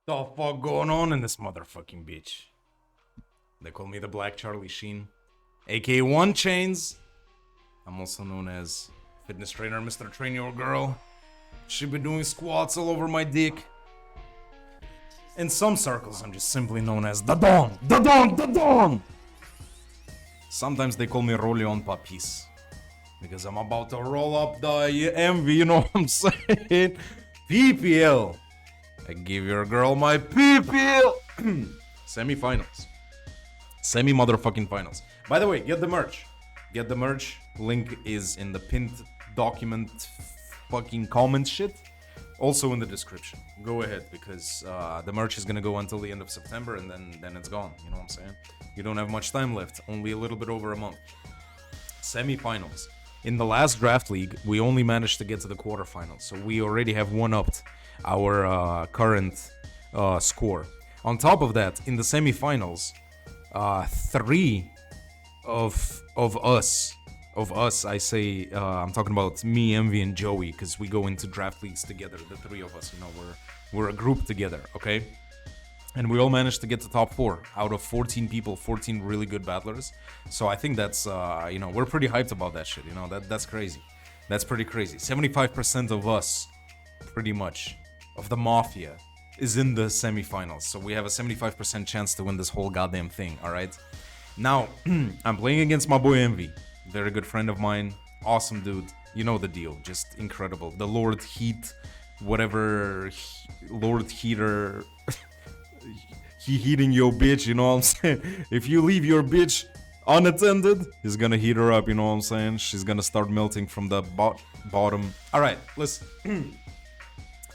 The fuck going on in this motherfucking bitch? They call me the Black Charlie Sheen, aka One Chains. I'm also known as fitness trainer, Mr. Train Your Girl. She been doing squats all over my dick. In some circles, I'm just simply known as the Don, the Don, the Don. Sometimes they call me Rollion Papis because I'm about to roll up the Emvee, you know what I'm saying? PPL. I give your girl my PPL. Semifinals. Semi-motherfucking finals. By the way, get the merch. Get the merch. Link is in the pinned document fucking comment shit. Also in the description. Go ahead, because the merch is gonna go until the end of September and then it's gone. You know what I'm saying? You don't have much time left. Only a little bit over a month. Semi-finals. In the last draft league, we only managed to get to the quarterfinals, so we already have one-upped our current score. On top of that, in the semifinals, three of us, I say, I'm talking about me, Emvee, and Joey, because we go into draft leagues together. The three of us, you know, we're a group together, okay? And we all managed to get to top 4 out of 14 people, 14 really good battlers. So I think that's, you know, we're pretty hyped about that shit, you know, that's crazy. That's pretty crazy. 75% of us, pretty much, of the Mafia, is in the semifinals. So we have a 75% chance to win this whole goddamn thing, alright? Now, I'm playing against my boy Emvee. Very good friend of mine. Awesome dude. You know the deal. Just incredible. The Lord Heat, whatever, Lord Heater... he heating your bitch, you know what I'm saying? If you leave your bitch unattended, he's gonna heat her up, you know what I'm saying? She's gonna start melting from the bottom. Alright, listen.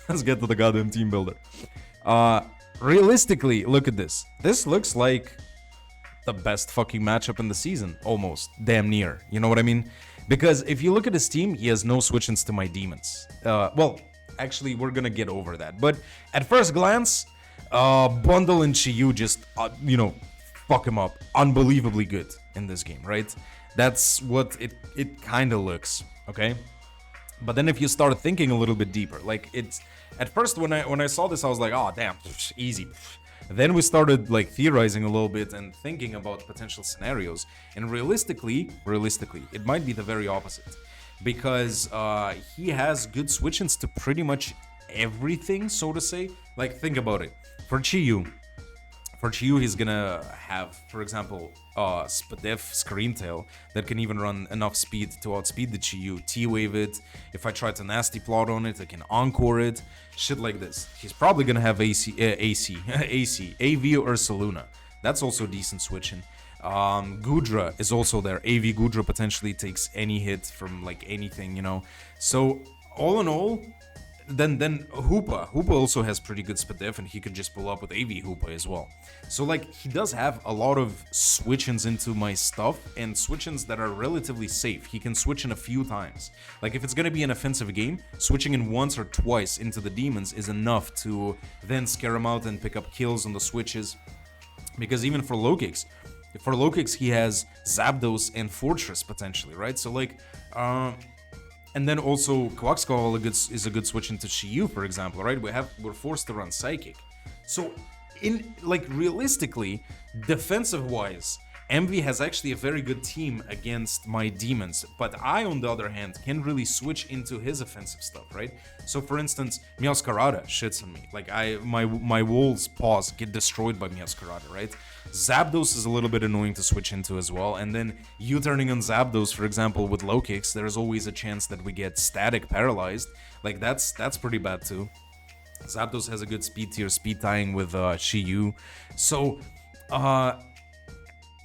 Let's get to the goddamn team builder. Realistically, look at this. This looks like the best fucking matchup in the season, almost. Damn near, you know what I mean? Because if you look at his team, he has no switch-ins to my demons. Well, actually, we're gonna get over that. But at first glance, Bundle and Chiyu just, you know, fuck him up. Unbelievably good in this game, right? That's what it kind of looks, okay? But then if you start thinking a little bit deeper, like it's... At first, when I saw this, I was like, oh, damn, easy. Then we started, like, theorizing a little bit and thinking about potential scenarios. And realistically, it might be the very opposite. Because he has good switch-ins to pretty much everything, so to say. Like, think about it. For Chiyu, he's gonna have, for example, Spadef Screamtail that can even run enough speed to outspeed the Chiyu, T-Wave it. If I try to nasty plot on it, I can encore it. Shit like this. He's probably gonna have AV or Saluna. That's also decent switching. Gudra is also there. AV Gudra potentially takes any hit from like anything, you know. So all in all, then Hoopa also has pretty good Spadef, and he could just pull up with AV Hoopa as well. So like he does have a lot of switch-ins into my stuff, and switch-ins that are relatively safe. He can switch in a few times. Like if it's gonna be an offensive game, switching in once or twice into the demons is enough to then scare him out and pick up kills on the switches. Because even for low kicks he has Zapdos and Fortress potentially, right? So like and then also Quaxcall is a good switch into Chiyu, for example, right? We're forced to run Psychic. So in like realistically, defensive wise, Emvee has actually a very good team against my demons, but I, on the other hand, can really switch into his offensive stuff, right? So for instance, Meowscarada shits on me. Like my Wolf's paws get destroyed by Meowscarada, right? Zapdos is a little bit annoying to switch into as well, and then you turning on Zapdos, for example, with low kicks, there's always a chance that we get static paralyzed. Like that's pretty bad too. Zapdos has a good speed tier, speed tying with Chiyu. So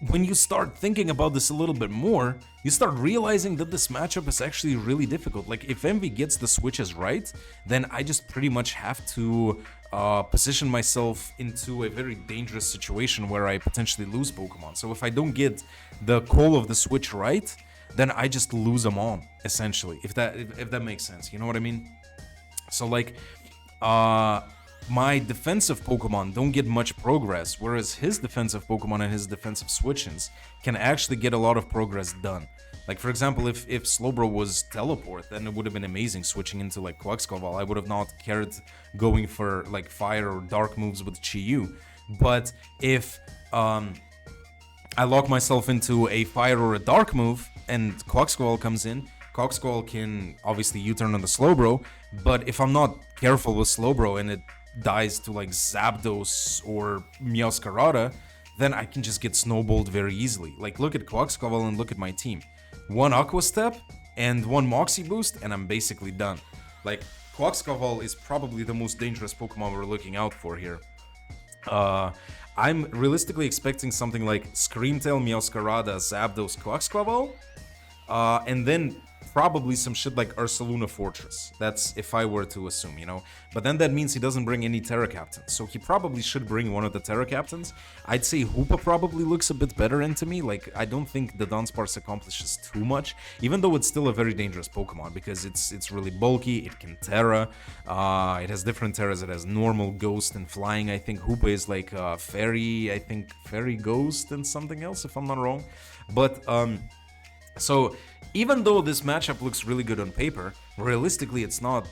when you start thinking about this a little bit more, you start realizing that this matchup is actually really difficult. Like, if Emvee gets the switches right, then I just pretty much have to position myself into a very dangerous situation where I potentially lose Pokemon. So if I don't get the call of the switch right, then I just lose them all, essentially, if that makes sense, you know what I mean? So like, my defensive Pokemon don't get much progress, whereas his defensive Pokemon and his defensive switch-ins can actually get a lot of progress done. Like, for example, if Slowbro was teleport, then it would have been amazing switching into like Quaxquaval. I would have not cared going for like fire or dark moves with Chi-Yu. But if I lock myself into a fire or a dark move and Quaxquaval comes in, Quaxquaval can obviously U-turn on the Slowbro, but if I'm not careful with Slowbro and it dies to like Zapdos or Meowscarada, then I can just get snowballed very easily. Like, look at Quaxquaval and look at my team. One Aqua Step and one Moxie Boost, and I'm basically done. Like, Quaxquaval is probably the most dangerous Pokemon we're looking out for here. I'm realistically expecting something like Screamtail, Meowscarada, Zapdos, Quaxquaval, and then probably some shit like Ursaluna Fortress. That's if I were to assume, you know. But then that means he doesn't bring any Terra Captains, so he probably should bring one of the Terra Captains. I'd say Hoopa probably looks a bit better into me. Like, I don't think the Dunsparce accomplishes too much, even though it's still a very dangerous Pokemon because it's really bulky. It can Terra. It has different Terras. It has normal, Ghost, and Flying. I think Hoopa is like Fairy. I think Fairy, Ghost, and something else if I'm not wrong. But so even though this matchup looks really good on paper, realistically it's not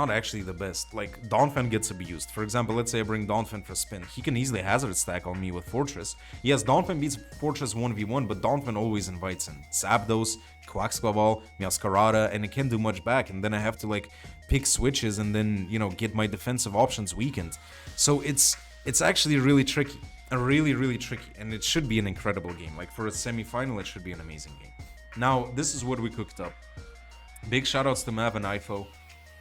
actually the best. Like, Donphan gets abused. For example, let's say I bring Donphan for spin. He can easily hazard stack on me with Fortress. Yes, Donphan beats Fortress 1v1, but Donphan always invites in Zapdos, Quaxquaval, Meowscarada, and it can't do much back. And then I have to like pick switches and then, you know, get my defensive options weakened. So it's actually really tricky. Really tricky. And it should be an incredible game. Like, for a semi-final, it should be an amazing game. Now, this is what we cooked up. Big shoutouts to Mav and Ifo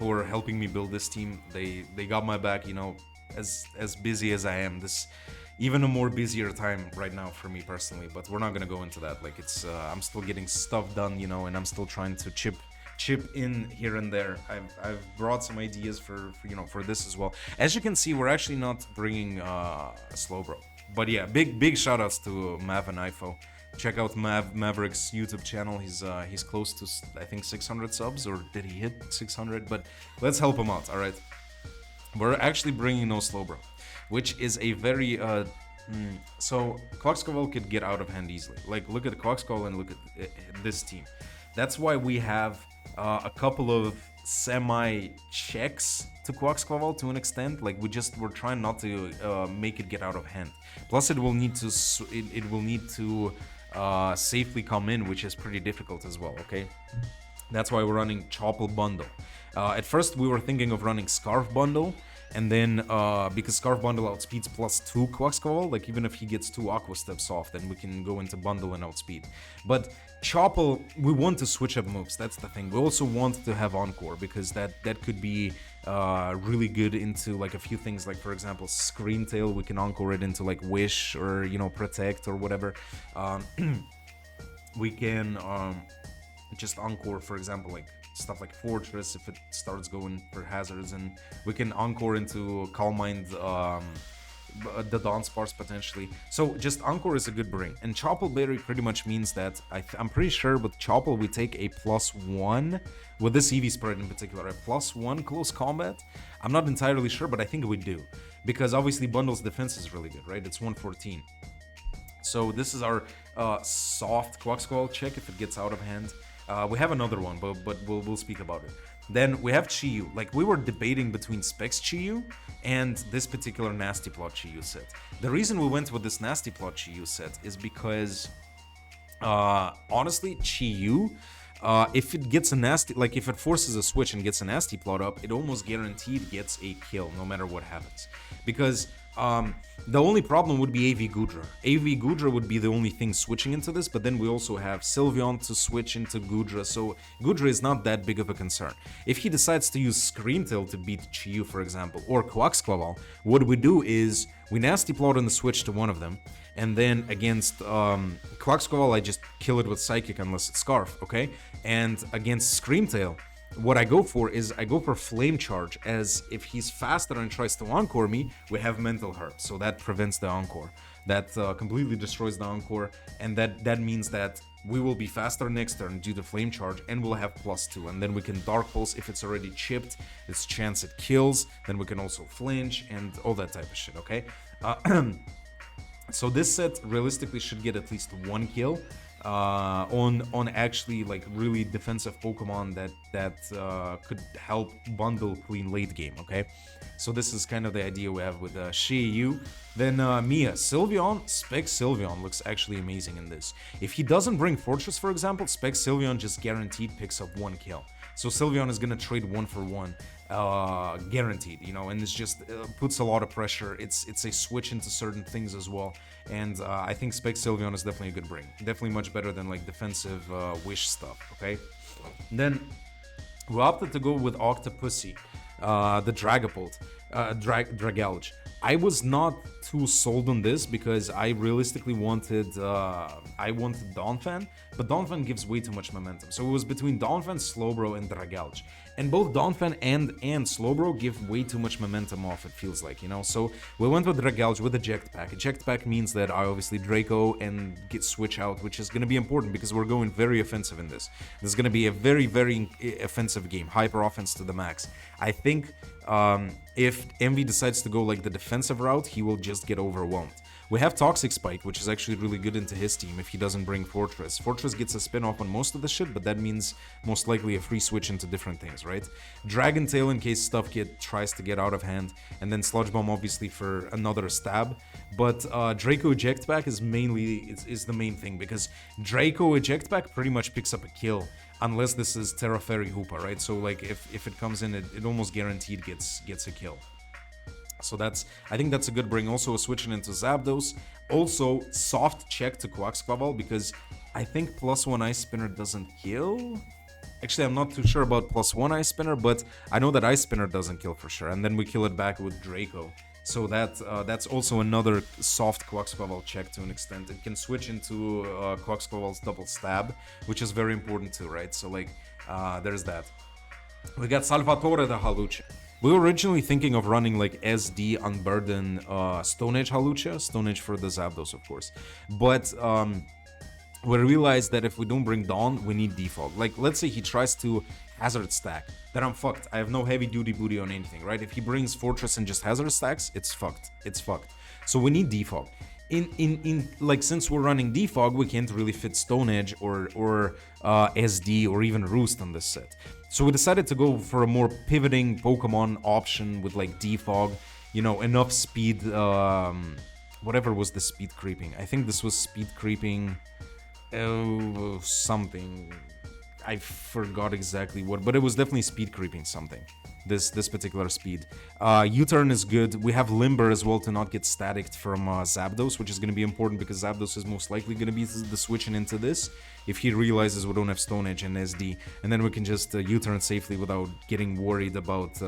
who are helping me build this team. They got my back, you know, as busy as I am. This even a more busier time right now for me personally, but we're not gonna go into that. Like, it's I'm still getting stuff done, you know, and I'm still trying to chip in here and there. I've brought some ideas for you know, for this as well. As you can see, we're actually not bringing Slowbro, but yeah, big shoutouts to Mav and Ifo. Check out Maverick's YouTube channel. He's close to, I think, 600 subs, or did he hit 600? But let's help him out, all right? We're actually bringing no Slowbro, which is a very so Quaxquaval could get out of hand easily. Like, look at Quaxquaval and look at this team. That's why we have a couple of semi-checks to Quaxquaval to an extent. Like, we're trying not to make it get out of hand. Plus, it will need to safely come in, which is pretty difficult as well, okay? That's why we're running Chople Bundle. At first, we were thinking of running Scarf Bundle, and then because Scarf Bundle outspeeds +2 Quaxquaval, like even if he gets 2 Aqua Steps off, then we can go into Bundle and outspeed. But Chople, we want to switch up moves, that's the thing. We also want to have Encore, because that could be really good into like a few things, like for example Screamtail, we can Encore it into like Wish or, you know, Protect or whatever. We can just Encore, for example, like stuff like Fortress if it starts going for hazards, and we can Encore into Calm Mind the Dunsparce potentially. So just Encore is a good bring, and Chople Berry pretty much means that I'm pretty sure with Chople we take a +1 with this Eevee spread in particular, a +1 close combat. I'm not entirely sure, but I think we do, because obviously Bundle's defense is really good, right? It's 114. So this is our soft Quaxquaval check if it gets out of hand. We have another one, but we'll speak about it. Then we have Chi-Yu. Like, we were debating between Specs Chi-Yu and this particular Nasty Plot Chi-Yu set. The reason we went with this Nasty Plot Chi-Yu set is because, honestly, Chi-Yu, if it gets a nasty, like if it forces a switch and gets a Nasty Plot up, it almost guaranteed gets a kill no matter what happens. Because the only problem would be AV Goodra. AV Goodra would be the only thing switching into this, but then we also have Sylveon to switch into Goodra, so Goodra is not that big of a concern. If he decides to use Screamtail to beat Chi-Yu, for example, or Quaxquaval, what we do is we Nasty Plot on the switch to one of them, and then against Quaxquaval, I just kill it with Psychic unless it's Scarf, okay? And against Screamtail, what I go for is I go for Flame Charge, as if he's faster and tries to Encore me, we have Mental Hurt, so that prevents the Encore. That completely destroys the Encore, and that means that we will be faster next turn due to Flame Charge, and we'll have +2, and then we can Dark Pulse if it's already chipped, it's chance it kills, then we can also flinch, and all that type of shit, okay? So this set realistically should get at least 1 kill, on actually like really defensive Pokemon that could help bundle clean late game. Okay, so this is kind of the idea we have with Shiyu. Then Mia Sylveon, Spec Sylveon looks actually amazing in this. If he doesn't bring Fortress, for example, Spec Sylveon just guaranteed picks up 1 kill. So Sylveon is gonna trade 1 for 1, guaranteed, you know, and it's just puts a lot of pressure. It's a switch into certain things as well, and I think Spec Sylveon is definitely a good bring. Definitely much better than like defensive Wish stuff. Okay, then we opted to go with Octopussy, the Dragapult, Dragalge. I was not too sold on this because I realistically wanted Donphan, but Donphan gives way too much momentum. So it was between Donphan, Slowbro, and Dragalge. And both Donphan and Slowbro give way too much momentum off, it feels like, you know? So we went with Dragalge with Eject Pack. Eject Pack means that I obviously Draco and get switch out, which is going to be important because we're going very offensive in this. This is going to be a very, very offensive game. Hyper offense to the max. I think if Emvee decides to go like the defensive route, he will just get overwhelmed. We have Toxic Spike, which is actually really good into his team if he doesn't bring Fortress. Fortress gets a spin-off on most of the shit, but that means most likely a free switch into different things, right? Dragon Tail in case stuff tries to get out of hand, and then Sludge Bomb obviously for another stab. But Draco Eject Pack is mainly is the main thing, because Draco Eject Pack pretty much picks up a kill. Unless this is Terra Fairy Hoopa, right? So like if it comes in, it almost guaranteed gets a kill. So I think that's a good bring. Also switching into Zapdos. Also soft check to Quaxquaval because I think +1 Ice Spinner doesn't kill. Actually, I'm not too sure about +1 Ice Spinner, but I know that Ice Spinner doesn't kill for sure. And then we kill it back with Draco. So that's also another soft Quaxquaval check to an extent. It can switch into Quaxquaval's double stab, which is very important too, right? So like, there's that. We got Salvatore the Halucha. We were originally thinking of running like SD Unburden Stone Edge Halucha, Stone Edge for the Zapdos, of course. But we realized that if we don't bring Dawn, we need Defog. Like, let's say he tries to Hazard Stack, then I'm fucked. I have no heavy duty booty on anything, right? If he brings Fortress and just Hazard Stacks, it's fucked. It's fucked. So we need Defog. In like, since we're running Defog, we can't really fit Stone Edge or SD or even Roost on this set. So we decided to go for a more pivoting Pokemon option with like Defog, you know, enough speed, whatever was the speed creeping. I think this was speed creeping something. I forgot exactly what, but it was definitely speed creeping something. This particular speed. U-turn is good. We have Limber as well to not get staticked from Zapdos, which is going to be important because Zapdos is most likely going to be the switching into this if he realizes we don't have Stone Edge and SD, and then we can just U-turn safely without getting worried about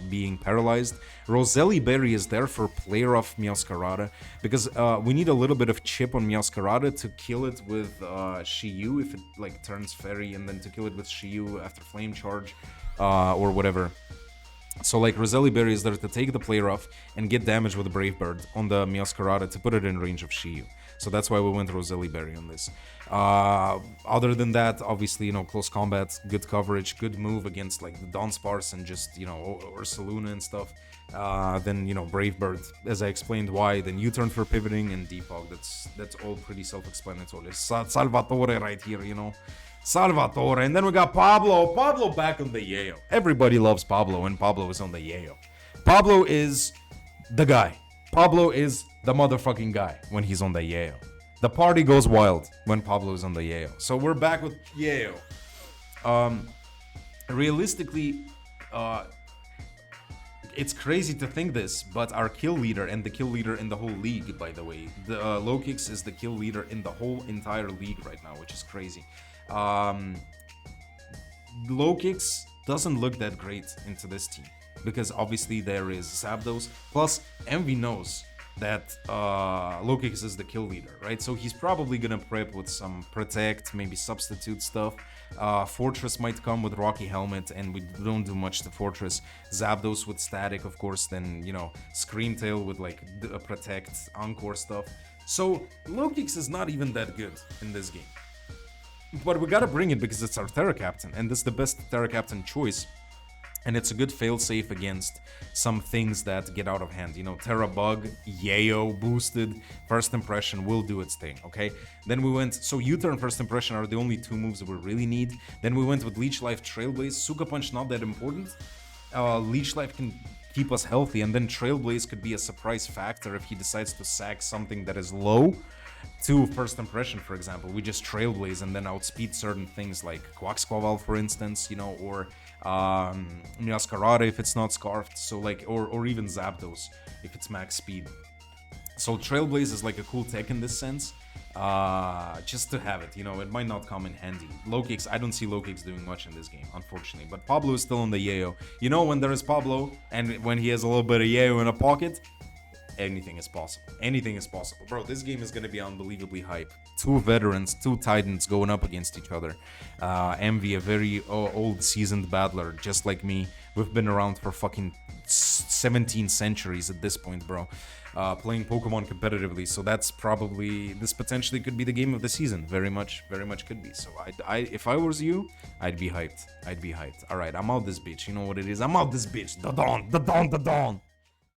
being paralyzed. Roselli Berry is there for player off Meowscarada because we need a little bit of chip on Meowscarada to kill it with Shiyu if it like turns Fairy, and then to kill it with Shiyu after Flame Charge. Or whatever. So like Roselli Berry is there to take the player off and get damage with the Brave Bird on the Meowscarada to put it in range of Shiyu. So that's why we went Roselli Berry on this. Other than that, obviously, you know, close combat, good coverage, good move against like the Dunsparce and just, you know, Ursaluna and stuff. Then, you know, Brave Bird, as I explained why. Then U-turn for pivoting and Defog. That's all pretty self-explanatory. Salvatore right here, you know. Salvatore, and then we got Pablo. Pablo back on the Yayo. Everybody loves Pablo, and Pablo is on the Yayo. Pablo is the guy. Pablo is the motherfucking guy when he's on the Yayo. The party goes wild when Pablo is on the Yayo. So we're back with Yayo. Realistically, it's crazy to think this, but our kill leader and the kill leader in the whole league, by the way, the Lokix is the kill leader in the whole entire league right now, which is crazy. Lokix doesn't look that great into this team because obviously there is Zapdos, plus Emvee knows that Lokix is the kill leader, right? So he's probably gonna prep with some protect, maybe substitute stuff. Fortress might come with Rocky Helmet, and we don't do much to Fortress. Zapdos with static, of course, then, you know, Screamtail with like protect, Encore stuff. So Lokix is not even that good in this game. But we gotta bring it because it's our Terra Captain, and this is the best Terra Captain choice. and it's a good failsafe against some things that get out of hand. You know, Terra Bug, Yayo boosted, First Impression will do its thing, okay? Then we went, so U-Turn and First Impression are the only two moves that we really need. Then we went with Leech Life, Trailblaze, Suka Punch not that important. Leech Life can keep us healthy, and then Trailblaze could be a surprise factor if he decides to sack something that is low to First Impression, for example. We just Trailblaze and then outspeed certain things like Quaxquaval, for instance, you know, or Miascarada if it's not Scarfed, so like, or even Zapdos if it's max speed. So Trailblaze is like a cool tech in this sense, just to have it, you know, it might not come in handy. Low kicks, I don't see low kicks doing much in this game, unfortunately, but Pablo is still on the Yayo. You know, when there is Pablo, and when he has a little bit of Yayo in a pocket, anything is possible. Anything is possible. Bro, this game is gonna be unbelievably hype. Two veterans, two titans going up against each other. Emvee, a very old seasoned battler, just like me. We've been around for fucking 17 centuries at this point, bro. Playing Pokemon competitively, so that's probably, this potentially could be the game of the season. Very much could be. So if I was you, I'd be hyped. I'd be hyped. All right, I'm out this bitch. You know what it is? I'm out this bitch. Da dawn.